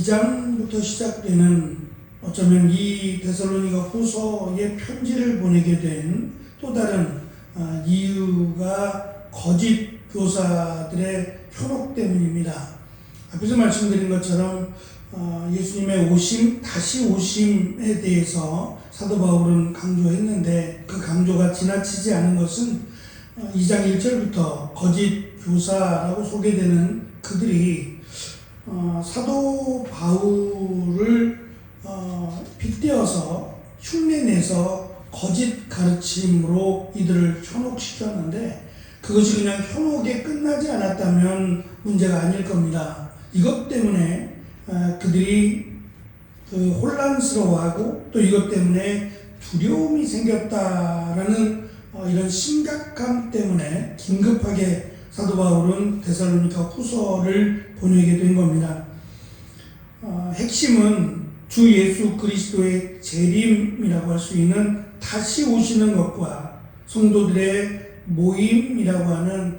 2장부터 시작되는 어쩌면 이 데살로니가 후서의 편지를 보내게 된 또 다른 이유가 거짓 교사들의 현혹 때문입니다. 앞에서 말씀드린 것처럼 예수님의 오심, 다시 오심에 대해서 사도 바울은 강조했는데 그 강조가 지나치지 않은 것은 2장 1절부터 거짓 교사라고 소개되는 그들이 사도 바울을 빗대어서 흉내내서 거짓 가르침으로 이들을 현혹시켰는데 그것이 그냥 현혹에 끝나지 않았다면 문제가 아닐 겁니다. 이것 때문에 그들이 혼란스러워하고 또 이것 때문에 두려움이 생겼다라는 이런 심각함 때문에 긴급하게 사도 바울은 데살로니가 후서를 보내게 된 겁니다. 핵심은 주 예수 그리스도의 재림이라고 할 수 있는 다시 오시는 것과 성도들의 모임이라고 하는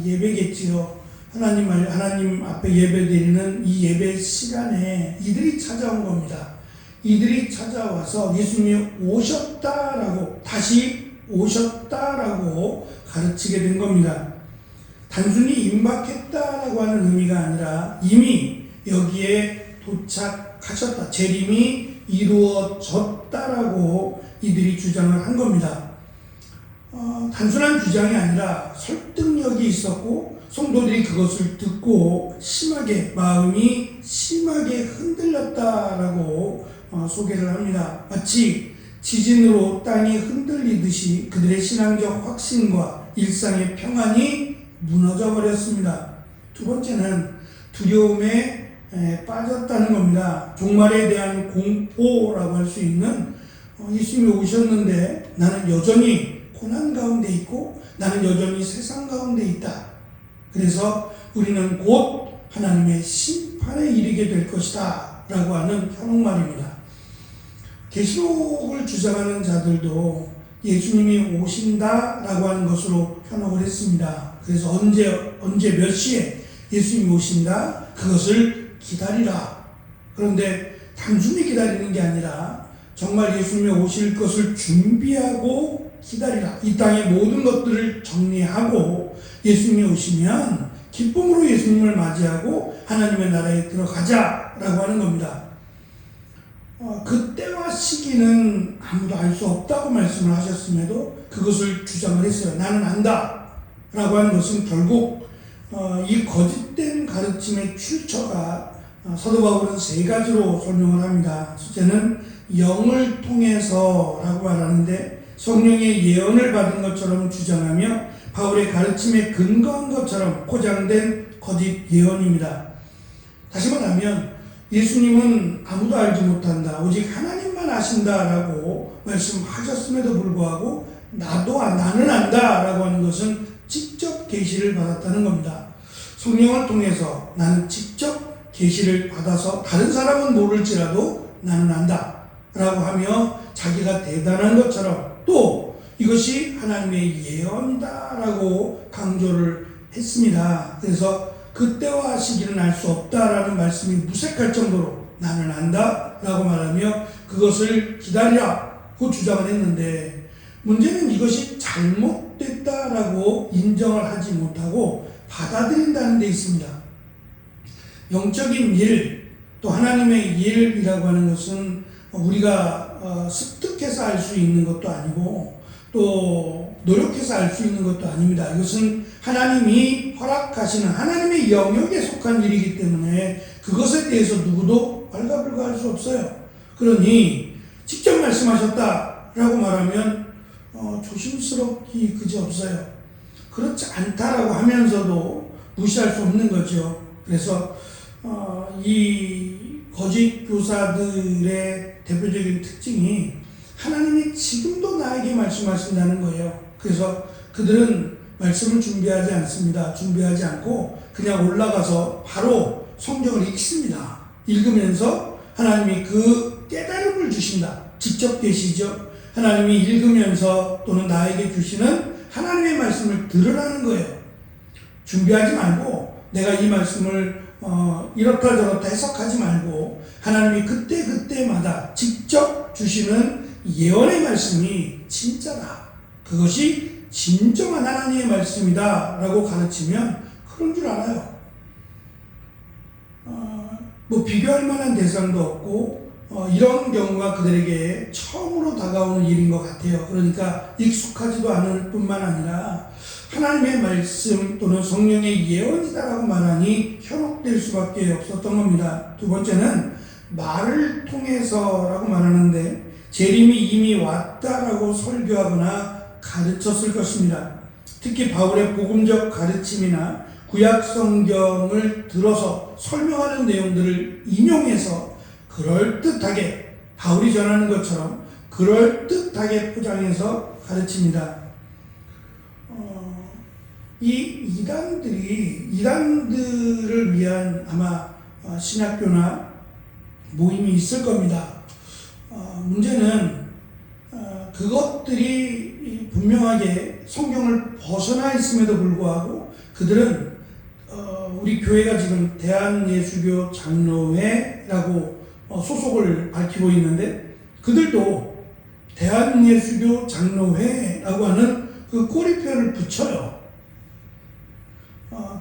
예배겠지요. 하나님 앞에 예배드리는 이 예배 시간에 이들이 찾아온 겁니다. 이들이 찾아와서 예수님이 오셨다라고, 다시 오셨다라고 가르치게 된 겁니다. 단순히 임박했다라고 하는 의미가 아니라 이미 여기에 도착하셨다, 재림이 이루어졌다라고 이들이 주장을 한 겁니다. 단순한 주장이 아니라 설득력이 있었고 성도들이 그것을 듣고 마음이 심하게 흔들렸다라고 소개를 합니다. 마치 지진으로 땅이 흔들리듯이 그들의 신앙적 확신과 일상의 평안이 무너져 버렸습니다. 두 번째는 두려움에 빠졌다는 겁니다. 종말에 대한 공포라고 할 수 있는 예수님이 오셨는데 나는 여전히 고난 가운데 있고 나는 여전히 세상 가운데 있다. 그래서 우리는 곧 하나님의 심판에 이르게 될 것이다 라고 하는 현혹말입니다. 계시록을 주장하는 자들도 예수님이 오신다라고 하는 것으로 현혹을 했습니다. 그래서 언제 몇 시에 예수님이 오신다, 그것을 기다리라. 그런데 단순히 기다리는 게 아니라 정말 예수님이 오실 것을 준비하고 기다리라. 이 땅의 모든 것들을 정리하고 예수님이 오시면 기쁨으로 예수님을 맞이하고 하나님의 나라에 들어가자라고 하는 겁니다. 그때와 시기는 아무도 알 수 없다고 말씀을 하셨음에도 그것을 주장을 했어요. 나는 안다 라고 하는 것은 결국 이 거짓된 가르침의 출처가 사도 바울은 세 가지로 설명을 합니다. 첫째는 영을 통해서 라고 말하는데 성령의 예언을 받은 것처럼 주장하며 바울의 가르침에 근거한 것처럼 포장된 거짓 예언입니다. 다시 말하면 예수님은 아무도 알지 못한다, 오직 하나님만 아신다라고 말씀하셨음에도 불구하고 나는 안다라고 하는 것은 직접 계시를 받았다는 겁니다. 성령을 통해서 나는 직접 계시를 받아서 다른 사람은 모를지라도 나는 안다라고 하며 자기가 대단한 것처럼 또 이것이 하나님의 예언이다라고 강조를 했습니다. 그래서 그때와 시기는 알 수 없다라는 말씀이 무색할 정도로 나는 안다라고 말하며 그것을 기다리라고 주장을 했는데 문제는 이것이 잘못됐다라고 인정을 하지 못하고 받아들인다는 데 있습니다. 영적인 일, 또 하나님의 일이라고 하는 것은 우리가 습득해서 알 수 있는 것도 아니고 또 노력해서 알 수 있는 것도 아닙니다. 이것은 하나님이 허락하시는 하나님의 영역에 속한 일이기 때문에 그것에 대해서 누구도 발가불가할 수 없어요. 그러니 직접 말씀하셨다라고 말하면 조심스럽기 그지없어요. 그렇지 않다라고 하면서도 무시할 수 없는 거죠. 그래서 이 거짓 교사들의 대표적인 특징이 하나님이 지금도 나에게 말씀하신다는 거예요. 그래서 그들은 말씀을 준비하지 않습니다. 준비하지 않고 그냥 올라가서 바로 성경을 읽습니다. 읽으면서 하나님이 그 깨달음을 주신다. 직접 계시죠. 하나님이 읽으면서 또는 나에게 주시는 하나님의 말씀을 들으라는 거예요. 준비하지 말고 내가 이 말씀을 이렇다 저렇다 해석하지 말고 하나님이 그때그때마다 직접 주시는 예언의 말씀이 진짜다. 그것이 진정한 하나님의 말씀이다 라고 가르치면 그런 줄 알아요. 뭐 비교할 만한 대상도 없고 이런 경우가 그들에게 처음으로 다가오는 일인 것 같아요. 그러니까 익숙하지도 않을 뿐만 아니라 하나님의 말씀 또는 성령의 예언이다라고 말하니 현혹될 수밖에 없었던 겁니다. 두 번째는 말을 통해서라고 말하는데 재림이 이미 왔다라고 설교하거나 가르쳤을 것입니다. 특히 바울의 복음적 가르침이나 구약 성경을 들어서 설명하는 내용들을 인용해서 그럴듯하게 바울이 전하는 것처럼 그럴듯하게 포장해서 가르칩니다. 이 이단들을 위한 아마 신학교나 모임이 있을 겁니다. 문제는 그것들이 분명하게 성경을 벗어나 있음에도 불구하고 그들은 우리 교회가 지금 대한예수교 장로회라고 소속을 밝히고 있는데 그들도 대한예수교 장로회라고 하는 그 꼬리표를 붙여요.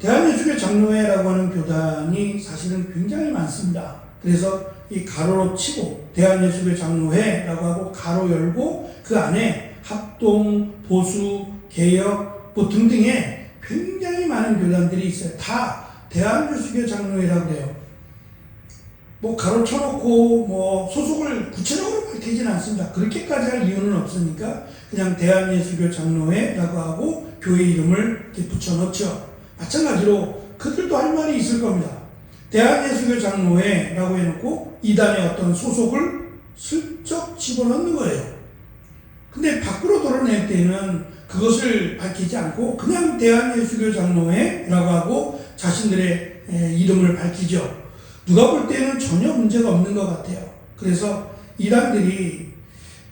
대한예수교 장로회라고 하는 교단이 사실은 굉장히 많습니다. 그래서 이 가로로 치고 대한예수교 장로회라고 하고 가로 열고 그 안에 합동, 보수, 개혁 뭐 등등의 굉장히 많은 교단들이 있어요. 다 대한예수교 장로회라고 그래요. 뭐 가로 쳐놓고 뭐 소속을 구체적으로 밝히진 않습니다. 그렇게까지 할 이유는 없으니까 그냥 대한예수교 장로회라고 하고 교회 이름을 이렇게 붙여넣죠. 마찬가지로 그들도 할 말이 있을 겁니다. 대한예수교 장로회라고 해놓고 이단의 어떤 소속을 슬쩍 집어넣는 거예요. 근데 밖으로 드러낼 때는 그것을 밝히지 않고 그냥 대한예수교 장로회라고 하고 자신들의 이름을 밝히죠. 누가 볼 때는 전혀 문제가 없는 것 같아요. 그래서 이단들이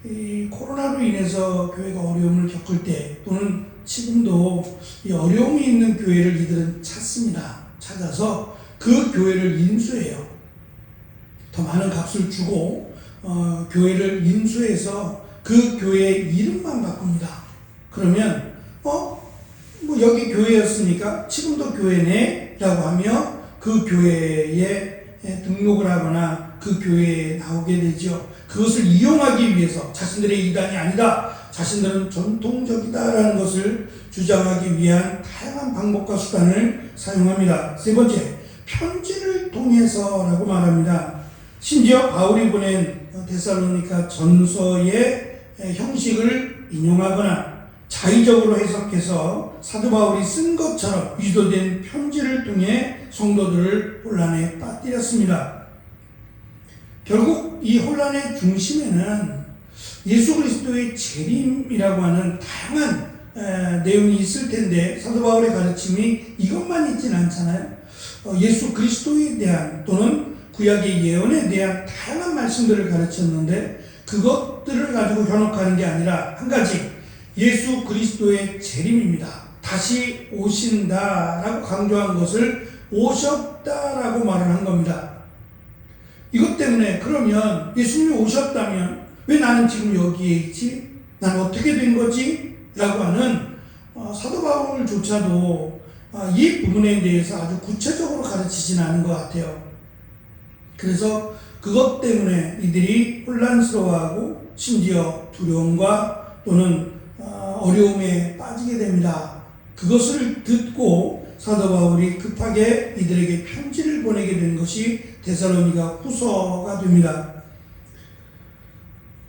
이 코로나로 인해서 교회가 어려움을 겪을 때 또는 지금도 이 어려움이 있는 교회를 이들은 찾습니다. 찾아서 그 교회를 인수해요. 더 많은 값을 주고 교회를 인수해서 그 교회의 이름만 바꿉니다. 그러면 뭐 여기 교회였으니까 지금도 교회네라고 하며 그 교회에 등록을 하거나 그 교회에 나오게 되죠. 그것을 이용하기 위해서 자신들의 이단이 아니다, 자신들은 전통적이다라는 것을 주장하기 위한 다양한 방법과 수단을 사용합니다. 세 번째, 편지를 통해서라고 말합니다. 심지어 바울이 보낸 데살로니가 전서의 형식을 인용하거나 자의적으로 해석해서 사도 바울이 쓴 것처럼 위조된 편지를 통해 성도들을 혼란에 빠뜨렸습니다. 결국 이 혼란의 중심에는 예수 그리스도의 재림이라고 하는 다양한 내용이 있을 텐데 사도 바울의 가르침이 이것만 있지는 않잖아요. 예수 그리스도에 대한 또는 구약의 예언에 대한 다양한 말씀들을 가르쳤는데 그것들을 가지고 현혹하는 게 아니라 한 가지, 예수 그리스도의 재림입니다. 다시 오신다라고 강조한 것을 오셨다라고 말을 한 겁니다. 이것 때문에 그러면 예수님이 오셨다면 왜 나는 지금 여기에 있지? 난 어떻게 된 거지? 라고 하는 사도 바울조차도 이 부분에 대해서 아주 구체적으로 가르치지는 않은 것 같아요. 그래서 그것 때문에 이들이 혼란스러워하고 심지어 두려움과 또는 어려움에 빠지게 됩니다. 그것을 듣고 사도 바울이 급하게 이들에게 편지를 보내게 된 것이 데살로니가 후서가 됩니다.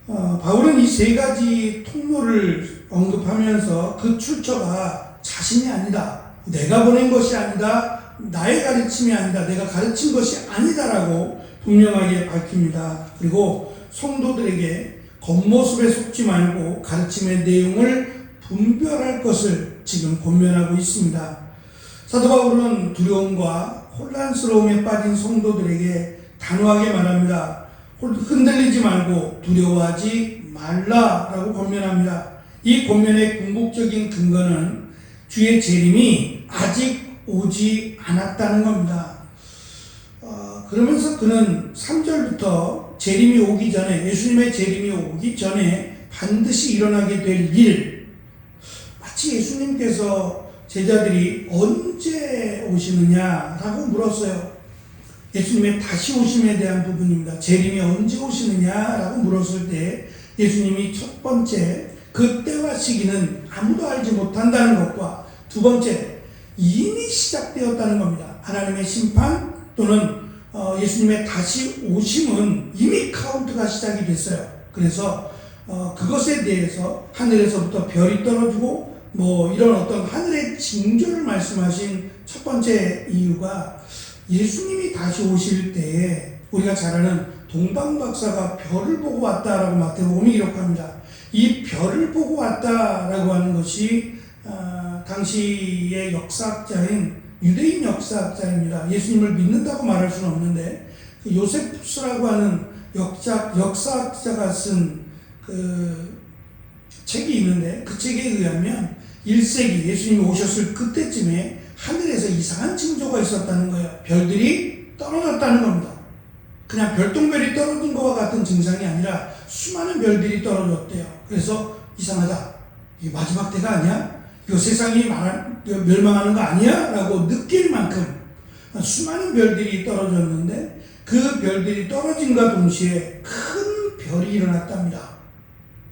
바울은 이 세 가지 통로를 언급하면서 그 출처가 자신이 아니다, 내가 보낸 것이 아니다, 나의 가르침이 아니다, 내가 가르친 것이 아니다라고 분명하게 밝힙니다. 그리고 성도들에게 겉모습에 속지 말고 가르침의 내용을 분별할 것을 지금 권면하고 있습니다. 사도 바울은 두려움과 혼란스러움에 빠진 성도들에게 단호하게 말합니다. 흔들리지 말고 두려워하지 말라라고 권면합니다. 이 권면의 궁극적인 근거는 주의 재림이 아직 오지 않았다는 겁니다. 그러면서 그는 3절부터 재림이 오기 전에, 예수님의 재림이 오기 전에 반드시 일어나게 될 일, 마치 예수님께서 제자들이 언제 오시느냐라고 물었어요. 예수님의 다시 오심에 대한 부분입니다. 재림이 언제 오시느냐라고 물었을 때 예수님이 첫 번째, 그 때와 시기는 아무도 알지 못한다는 것과 두 번째, 이미 시작되었다는 겁니다. 하나님의 심판 또는 예수님의 다시 오심은 이미 카운트가 시작이 됐어요. 그래서 그것에 대해서 하늘에서부터 별이 떨어지고 이런 어떤 하늘의 징조를 말씀하신 첫 번째 이유가 예수님이 다시 오실 때에 우리가 잘 아는 동방박사가 별을 보고 왔다라고 마태복음이 기록합니다. 이 별을 보고 왔다라고 하는 것이 당시의 역사학자인 유대인 역사학자입니다. 예수님을 믿는다고 말할 수는 없는데 요세푸스라고 하는 역사학자가 쓴 그 책이 있는데 그 책에 의하면 1세기 예수님이 오셨을 그때쯤에 하늘에서 이상한 징조가 있었다는 거예요. 별들이 떨어졌다는 겁니다. 그냥 별똥별이 떨어진 것과 같은 증상이 아니라 수많은 별들이 떨어졌대요. 그래서 이상하다. 이게 마지막 때가 아니야? 이거 세상이 멸망하는 거 아니야? 라고 느낄 만큼 수많은 별들이 떨어졌는데 그 별들이 떨어짐과 동시에 큰 별이 일어났답니다.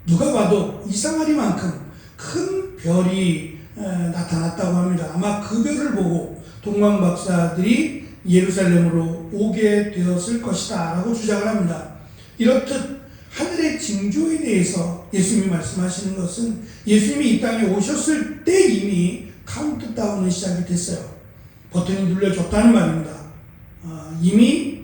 누가 봐도 이상하리만큼 큰 별이 나타났다고 합니다. 아마 그 별을 보고 동방박사들이 예루살렘으로 오게 되었을 것이다 라고 주장을 합니다. 이렇듯 하늘의 징조에 대해서 예수님이 말씀하시는 것은 예수님이 이 땅에 오셨을 때 이미 카운트다운은 시작이 됐어요. 버튼이 눌려졌다는 말입니다. 이미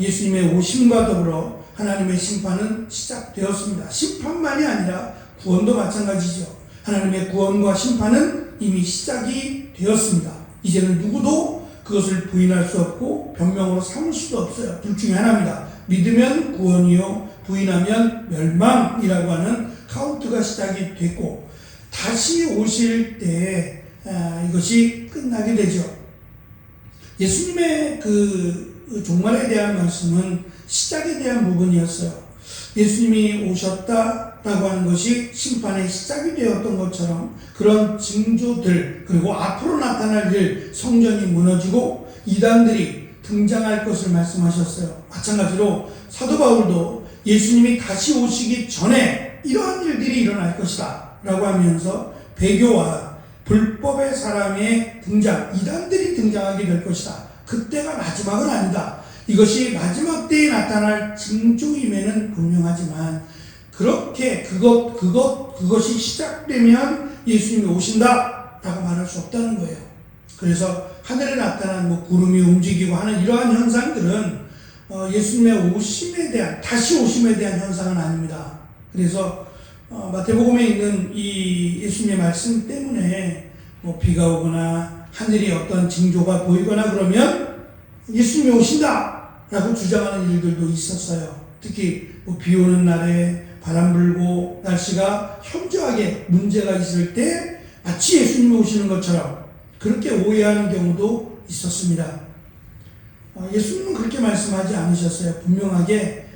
예수님의 오심과 더불어 하나님의 심판은 시작되었습니다. 심판만이 아니라 구원도 마찬가지죠. 하나님의 구원과 심판은 이미 시작이 되었습니다. 이제는 누구도 그것을 부인할 수 없고 변명으로 삼을 수도 없어요. 둘 중에 하나입니다. 믿으면 구원이요, 부인하면 멸망이라고 하는 카운트가 시작이 됐고 다시 오실 때 이것이 끝나게 되죠. 예수님의 그 종말에 대한 말씀은 시작에 대한 부분이었어요. 예수님이 오셨다라고 하는 것이 심판의 시작이 되었던 것처럼 그런 징조들 그리고 앞으로 나타날 일, 성전이 무너지고 이단들이 등장할 것을 말씀하셨어요. 마찬가지로 사도 바울도 예수님이 다시 오시기 전에 이러한 일들이 일어날 것이다 라고 하면서 배교와 불법의 사람의 등장, 이단들이 등장하게 될 것이다. 그때가 마지막은 아니다. 이것이 마지막 때에 나타날 징조임에는 분명하지만 그렇게 그것이 시작되면 예수님이 오신다 라고 말할 수 없다는 거예요. 그래서 하늘에 나타난 구름이 움직이고 하는 이러한 현상들은 예수님의 오심에 대한, 다시 오심에 대한 현상은 아닙니다. 그래서 마태복음에 있는 이 예수님의 말씀 때문에 비가 오거나 하늘이 어떤 징조가 보이거나 그러면 예수님이 오신다 라고 주장하는 일들도 있었어요. 특히 비 오는 날에 바람 불고 날씨가 현저하게 문제가 있을 때 마치 예수님이 오시는 것처럼 그렇게 오해하는 경우도 있었습니다. 예수님은 그렇게 말씀하지 않으셨어요. 분명하게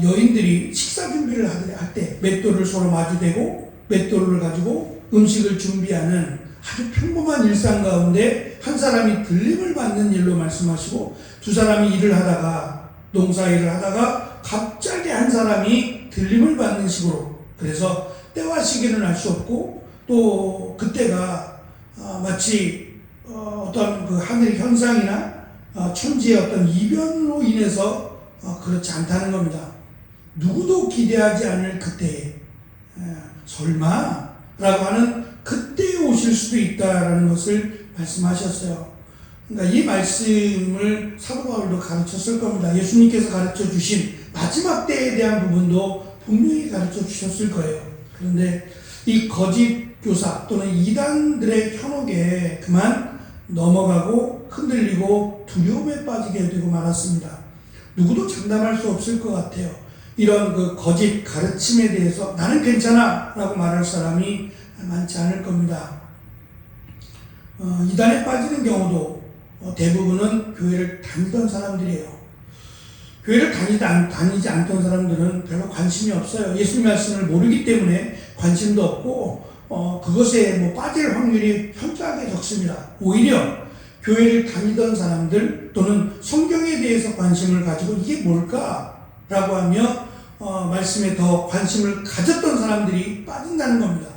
여인들이 식사 준비를 할 때 맷돌을 서로 마주대고 맷돌을 가지고 음식을 준비하는 아주 평범한 일상 가운데 한 사람이 들림을 받는 일로 말씀하시고 두 사람이 일을 하다가 농사일을 하다가 갑자기 한 사람이 들림을 받는 식으로 그래서 때와 시기는 알 수 없고 또 그때가 마치 어떤 그 하늘 현상이나 천지의 어떤 이변으로 인해서 그렇지 않다는 겁니다. 누구도 기대하지 않을 그때에 설마 라고 하는 그때에 오실 수도 있다라는 것을 말씀하셨어요. 그러니까 이 말씀을 사도 바울도 가르쳤을 겁니다. 예수님께서 가르쳐 주신 마지막 때에 대한 부분도 분명히 가르쳐 주셨을 거예요. 그런데 이 거짓 교사 또는 이단들의 현혹에 그만 넘어가고 흔들리고 두려움에 빠지게 되고 말았습니다. 누구도 장담할 수 없을 것 같아요. 이런 그 거짓 가르침에 대해서 나는 괜찮아 라고 말할 사람이 많지 않을 겁니다. 이단에 빠지는 경우도 대부분은 교회를 다니던 사람들이에요. 교회를 다니지 않던 사람들은 별로 관심이 없어요. 예수님 말씀을 모르기 때문에 관심도 없고 그것에 빠질 확률이 현저하게 적습니다. 오히려 교회를 다니던 사람들 또는 성경에 대해서 관심을 가지고 이게 뭘까라고 하며 말씀에 더 관심을 가졌던 사람들이 빠진다는 겁니다.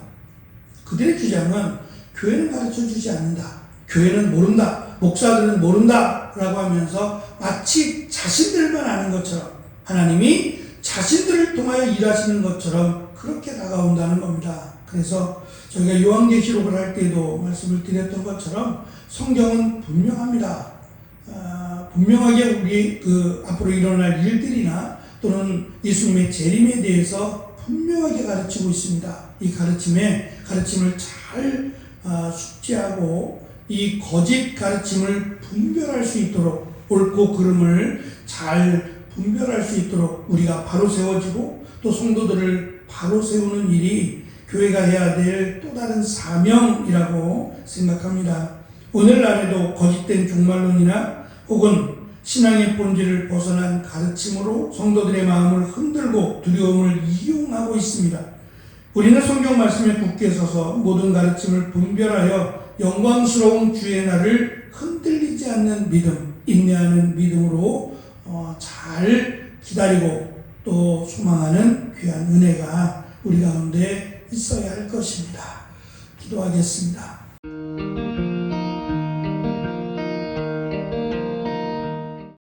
그들의 주장은 교회는 가르쳐주지 않는다. 교회는 모른다. 목사들은 모른다. 라고 하면서 마치 자신들만 아는 것처럼 하나님이 자신들을 통하여 일하시는 것처럼 그렇게 다가온다는 겁니다. 그래서 저희가 요한계시록을 할 때도 말씀을 드렸던 것처럼 성경은 분명합니다. 분명하게 우리 앞으로 일어날 일들이나 또는 예수님의 재림에 대해서 분명하게 가르치고 있습니다. 이 가르침을 잘 숙지하고 이 거짓 가르침을 분별할 수 있도록 옳고 그름을 잘 분별할 수 있도록 우리가 바로 세워지고 또 성도들을 바로 세우는 일이 교회가 해야 될 또 다른 사명이라고 생각합니다. 오늘날에도 거짓된 종말론이나 혹은 신앙의 본질을 벗어난 가르침으로 성도들의 마음을 흔들고 두려움을 이용하고 있습니다. 우리는 성경 말씀에 굳게 서서 모든 가르침을 분별하여 영광스러운 주의 날을 흔들리지 않는 믿음, 인내하는 믿음으로 잘 기다리고 또 소망하는 귀한 은혜가 우리 가운데 있어야 할 것입니다. 기도하겠습니다.